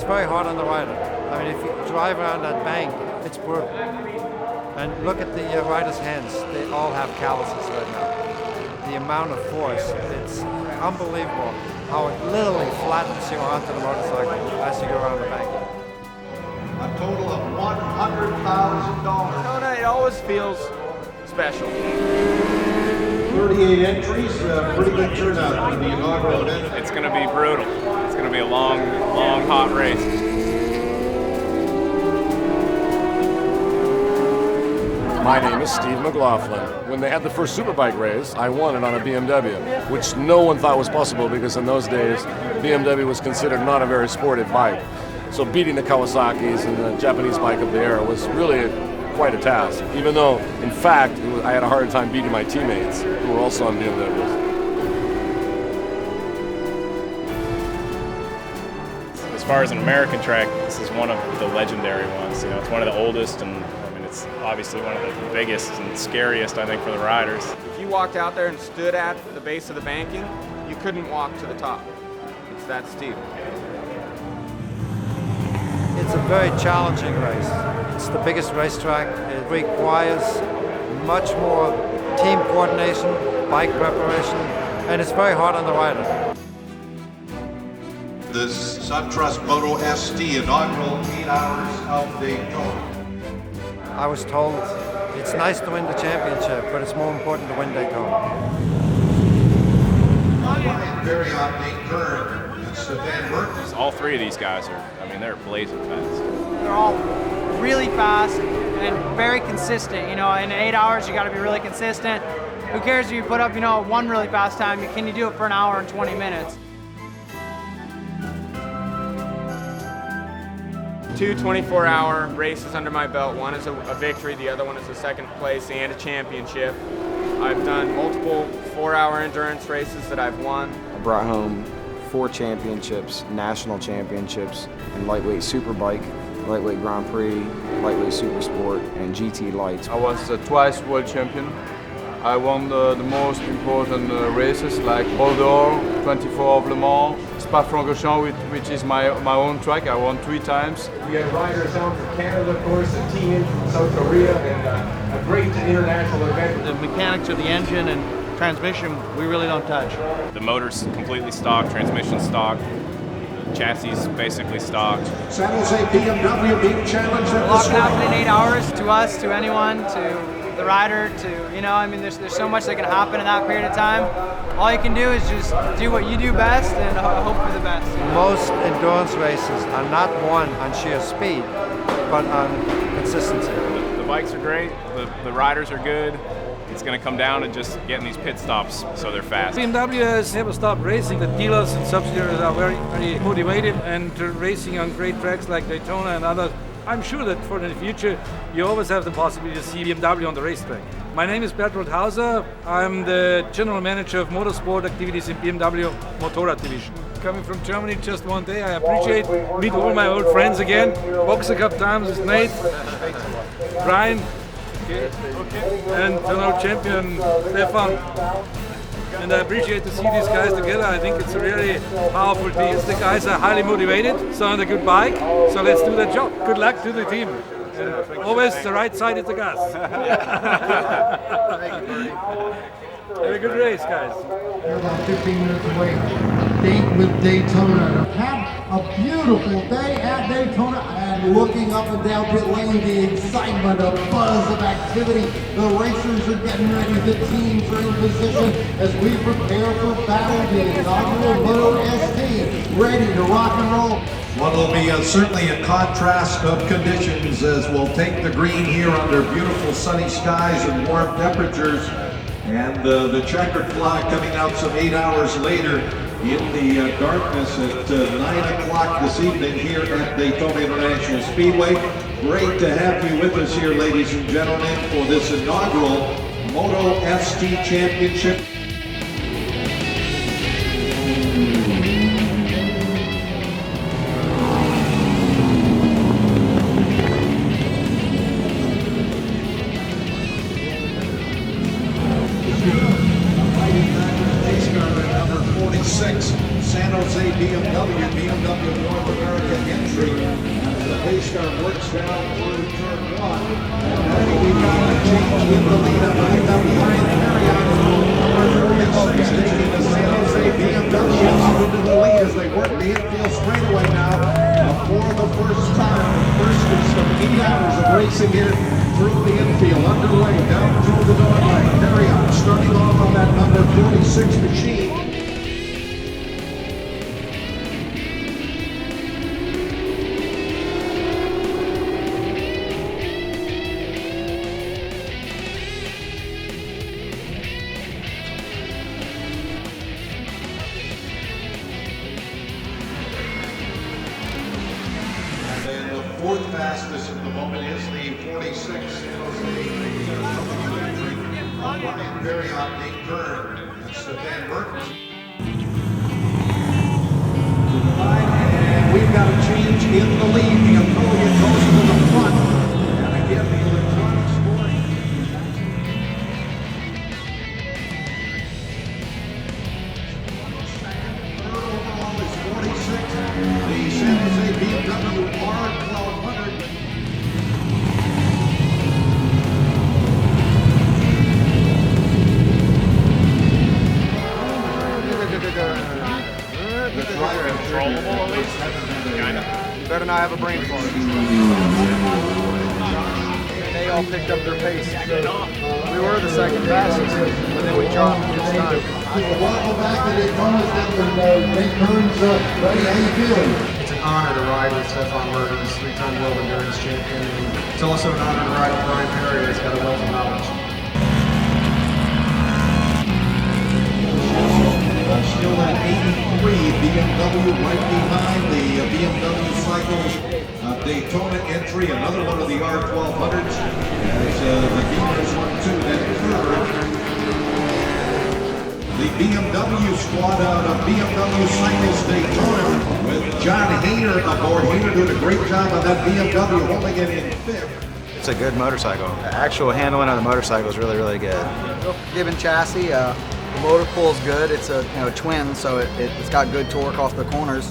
it's very hard on the rider. I mean, if you drive around that bank, it's brutal. And look at the riders' hands. They all have calluses right now. The amount of force, it's unbelievable how it literally flattens you onto the motorcycle as you go around the bank. A total of $100,000. Daytona, it always feels special. 38 entries, pretty good turnout for the inaugural event. It's going to be brutal. It's going to be a long, hot race. My name is Steve McLaughlin. When they had the first Superbike race, I won it on a BMW, which no one thought was possible because in those days, BMW was considered not a very sportive bike. So beating the Kawasaki's and the Japanese bike of the era was really quite a task, even though, in fact, I had a hard time beating my teammates who were also on BMWs. As far as an American track, this is one of the legendary ones. You know, it's one of the oldest, and I mean, it's obviously one of the biggest and scariest, I think, for the riders. If you walked out there and stood at the base of the banking, you couldn't walk to the top. It's that steep. It's a very challenging race. It's the biggest racetrack. It requires much more team coordination, bike preparation, and it's very hard on the rider. The SunTrust Moto ST inaugural 8 hours of Daytona. I was told it's nice to win the championship, but it's more important to win Daytona. Very hot Nate Kern and Stefan Burton. All three of these guys are, I mean, they're blazing fast. They're all really fast and very consistent. You know, in 8 hours, you got to be really consistent. Who cares if you put up, you know, one really fast time? Can you do it for an hour and 20 minutes? 2 24-hour races under my belt. One is a victory, the other one is a second place and a championship. I've done multiple 4-hour endurance races that I've won. I brought home 4 championships, national championships, in lightweight superbike, lightweight Grand Prix, lightweight super sport, and GT lights. I was twice world champion. I won the most important races like Bordeaux, 24 of Le Mans, Spa-Francorchamps, which is my own track. I won 3 times. We have riders down from Canada, of course, a team in from South Korea, and a great international event. The mechanics of the engine and transmission, we really don't touch. The motor's completely stock, transmission stock, chassis basically stock. San Jose BMW being challenged at A lot can happen in 8 hours to us, to anyone, to the rider, to, you know, I mean, there's so much that can happen in that period of time. All you can do is just do what you do best and hope for the best. Most endurance races are not won on sheer speed, but on consistency. The bikes are great, the riders are good. It's going to come down to just getting these pit stops so they're fast. BMW has never stopped racing. The dealers and subsidiaries are very, very motivated and racing on great tracks like Daytona and others. I'm sure that for the future, you always have the possibility to see BMW on the racetrack. My name is Bertolt Hauser. I'm the General Manager of Motorsport Activities in BMW Motorrad Division. Coming from Germany just one day, I appreciate meet all my old friends again. Boxer Cup times with Nate, Brian, and fellow champion Stefan. And I appreciate to see these guys together. I think it's a really powerful team. The guys are highly motivated, so on a good bike. So let's do the job. Good luck to the team. Always the right side is the gas. Have a good race, guys. They're about 15 minutes away. Date with Daytona. Have a beautiful day at Daytona, and looking up and down pit lane, the excitement, the buzz of activity. The racers are getting ready. The teams are in position as we prepare for battle day. Inaugural Moto ST, ready to rock and roll. What will be certainly a contrast of conditions as we'll take the green here under beautiful sunny skies and warm temperatures. And the checkered flag coming out some 8 hours later in the darkness at 9 o'clock this evening here at Daytona International Speedway. Great to have you with us here, ladies and gentlemen, for this inaugural Moto ST Championship. San Jose BMW North America entry. down through turn 1. And we've got a change in the lead up behind Marriott. Number 46 taking the San Jose BMW out into the lead as they work the infield straightaway now. For the first time, first of some 8 hours of racing here through the infield, underway, down through the dog leg. Marriott starting off on that number 46 machine. Fourth fastest at the moment is the 46 San Jose Ryan Marriott, Nate Kern, and Stefan Mertens. And we've got a change in the lead. The Aprilia goes to the front. And again, the electronic scoring. Third overall is 46. The San Jose BMW R1200. Controllable at least? Kinda. You better not have a brain fart. They all picked up their pace. We were the second fastest, but then we dropped this time. Welcome back to Daytona's with Nate Burns. Buddy, how you feeling? It's an honor to ride with Stefan Mertens, 3-time world endurance champion. It's also an honor to ride with Brian Perry, who's got a wealth of knowledge. Still at 83, BMW right behind the BMW Cycles Daytona entry, another one of the R1200s, as the Beamers 1-2, then third. The BMW squad out of BMW Cycles Daytona with John Hayner aboard. Hayner doing a great job on that BMW, holding it in fifth. It's a good motorcycle. The actual handling of the motorcycle is really, really good. Given chassis, the motor pool's good. It's a twin, so it's got good torque off the corners.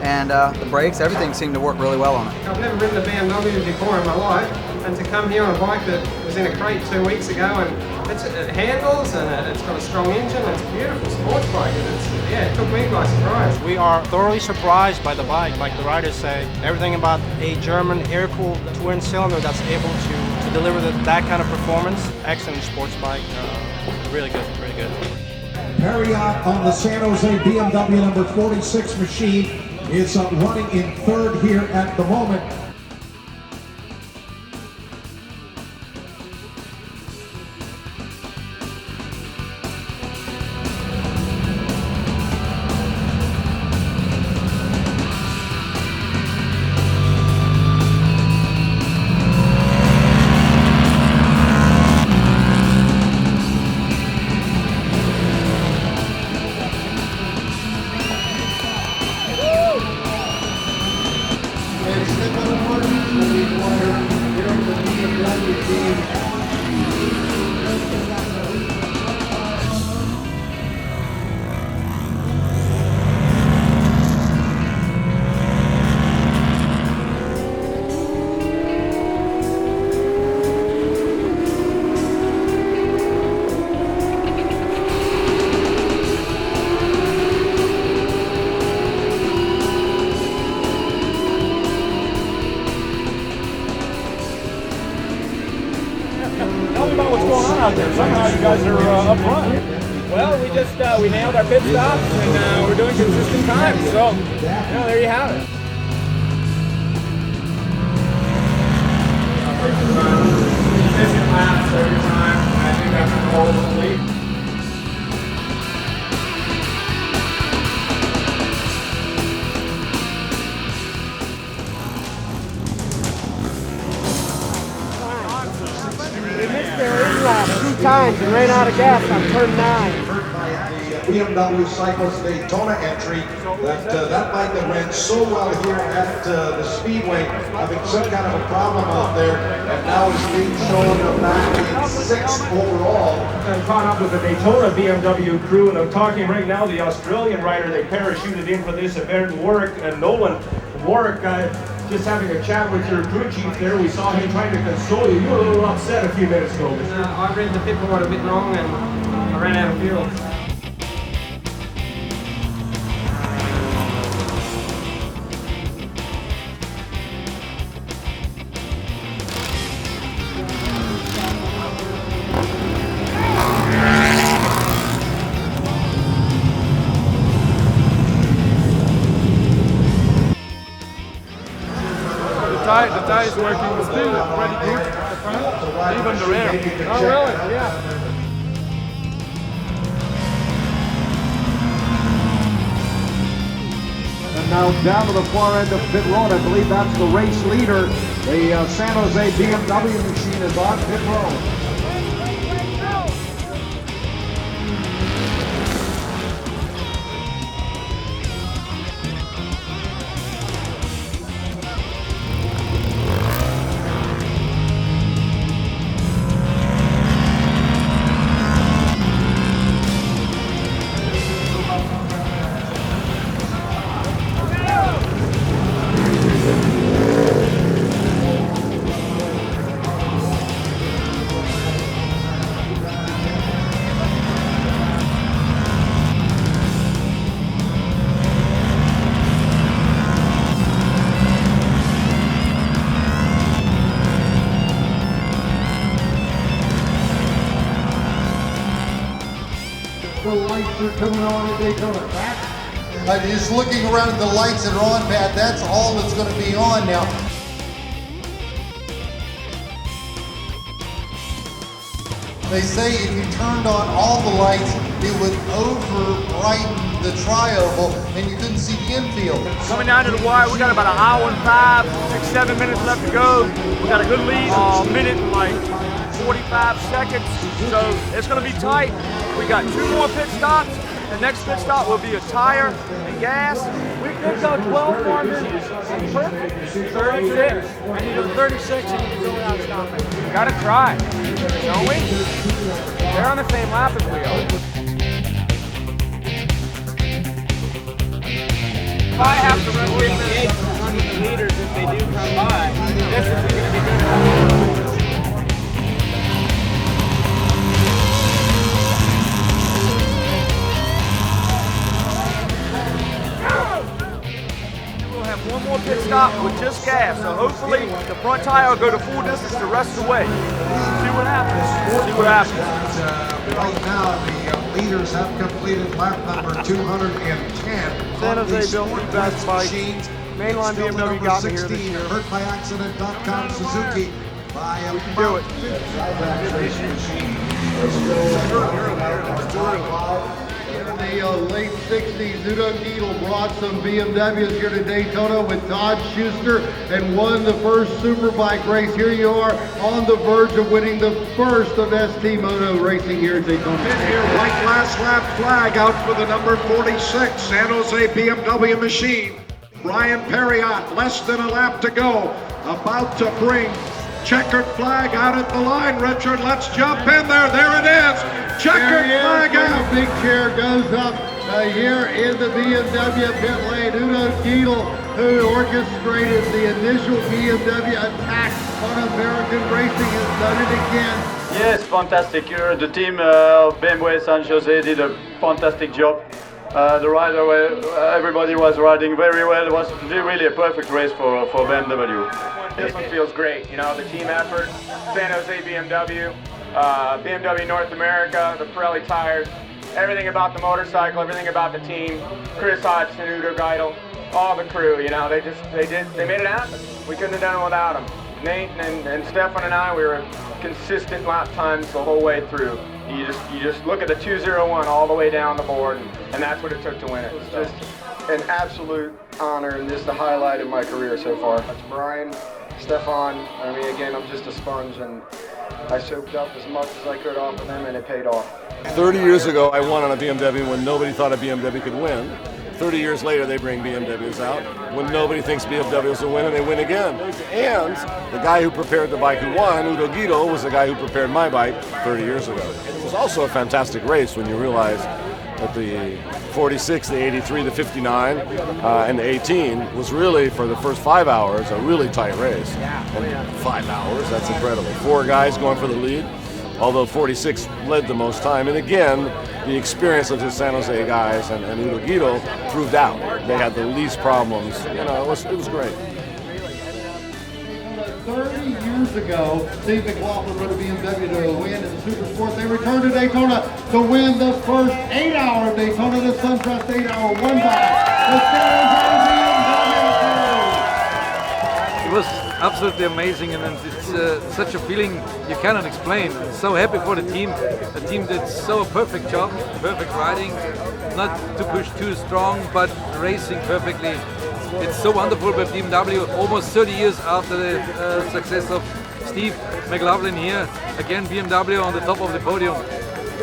And the brakes, everything seemed to work really well on it. I've never ridden a BMW before in my life, and to come here on a bike that was in a crate 2 weeks ago, and it handles, and it's got a strong engine, and it's a beautiful sports bike, and it took me by surprise. We are thoroughly surprised by the bike, like the riders say. Everything about a German air-cooled twin cylinder that's able to deliver that kind of performance. Excellent sports bike, really good, really good. Marriott on the San Jose BMW number 46 machine is running in third here at the moment. Somehow you guys are up front. Well, we nailed our pit stops, and we're doing consistent times. So, there you have it. Efficient laps every time. I think that's the goal of the league. Two times and ran out of gas on turn 9. BMW Cycles Daytona entry, that bike that ran so well here at the Speedway, having some kind of a problem out there, and now is being shown back in 6th overall. I'm caught up with the Daytona BMW crew, and I'm talking right now the Australian rider they parachuted in for this event, Warwick and Nolan. Warwick just having a chat with your crew chief there. We saw him trying to console you. You were a little upset a few minutes ago. I read the pit board a bit wrong and I ran out of fuel. The tie is working still pretty good at the front, even the rear. Oh really? Yeah. And now down to the far end of pit road, I believe that's the race leader. The San Jose BMW machine is on pit road. The lights are coming on at Daytona. Just looking around at the lights that are on, Pat, that's all that's going to be on now. They say if you turned on all the lights, it would over-brighten the tri-oval and you couldn't see the infield. Coming down to the wire, we got about an hour and 5, 6, 7 minutes left to go. We got a good lead, a minute and like 45 seconds, so it's going to be tight. We got 2 more pit stops. The next pit stop will be a tire and gas. We could go 12 more minutes. That's perfect. 36. I need a 36 and you can go without stopping. Gotta try, don't we? They're on the same lap as we are. If I have to run 58 meters if they do come by, this is going to be good. One more pit stop with just gas, so hopefully the front tire will go to full distance the rest of the way. See what happens. See what happens. Right now, the leaders have completed lap number 210. San Jose built the best bike. Mainline BMW got me here this year. Hurt by accident.com Suzuki. By a do it. In the late 60s, Udo Giedel brought some BMWs here to Daytona with Todd Schuster and won the first Superbike race. Here you are on the verge of winning the first of ST Moto racing here at Daytona. Here, white last lap flag out for the number 46 San Jose BMW machine. Brian Perriott, less than a lap to go, about to bring checkered flag out at the line. Richard, let's jump in there. There it is. Checkered flag out. The big chair goes up here in the BMW pit lane. Udo Giedel, who orchestrated the initial BMW attack on American racing, has done it again. Yes, fantastic. The team of BMW San Jose did a fantastic job. The rider, everybody was riding very well. It was really a perfect race for BMW. This one feels great, you know, the team effort, San Jose BMW, BMW North America, the Pirelli tires, everything about the motorcycle, everything about the team, Chris Hodgson, Udo Giedel, all the crew, you know, they made it happen. We couldn't have done it without them. Nate and Stefan and I, we were consistent lap times the whole way through. You just look at the 2:01 all the way down the board, and that's what it took to win it. It's just an absolute honor and just the highlight of my career so far. That's Brian, Stefan. I mean, again, I'm just a sponge, and I soaked up as much as I could off of them, and it paid off. 30 years ago, I won on a BMW when nobody thought a BMW could win. 30 years later, they bring BMWs out when nobody thinks BMWs will win, and they win again. And the guy who prepared the bike who won, Udo Giedel, was the guy who prepared my bike 30 years ago. It was also a fantastic race when you realize But the 46, the 83, the 59, and the 18 was really, for the first 5 hours, a really tight race. And 5 hours, that's incredible. 4 guys going for the lead, although 46 led the most time. And again, the experience of the San Jose guys and Udo Guido proved out. They had the least problems. You know, it was great. 30 years ago, Steve McLaughlin rode a BMW to win in the Super Sport. They returned to Daytona to win the first 8-hour Daytona, the SunTrust 8-hour, won by the San Jose BMW. It was absolutely amazing, and it's such a feeling you cannot explain. I'm so happy for the team. A team did so perfect job, perfect riding, not to push too strong, but racing perfectly. It's so wonderful with BMW, almost 30 years after the success of Steve McLaughlin here. Again, BMW on the top of the podium.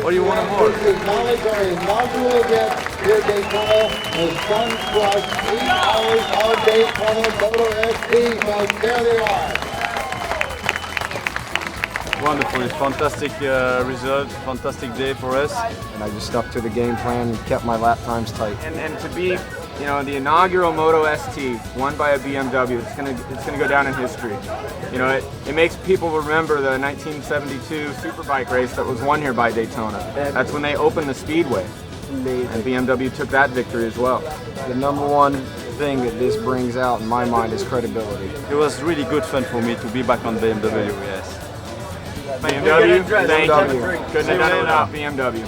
What do you want more? This is acknowledge our inaugural event here at Daytona, the SunTrust 8 hours on Daytona Moto ST. Folks, there they are. Wonderful, it's fantastic result, fantastic day for us. And I just stuck to the game plan and kept my lap times tight. And to be, you know, the inaugural Moto ST won by a BMW, it's gonna go down in history. You know, it makes people remember the 1972 Superbike race that was won here by Daytona. That's when they opened the speedway. And BMW took that victory as well. The number one thing that this brings out in my mind is credibility. It was really good fun for me to be back on BMW, yes. BMW, thank you. Couldn't have done it without BMW.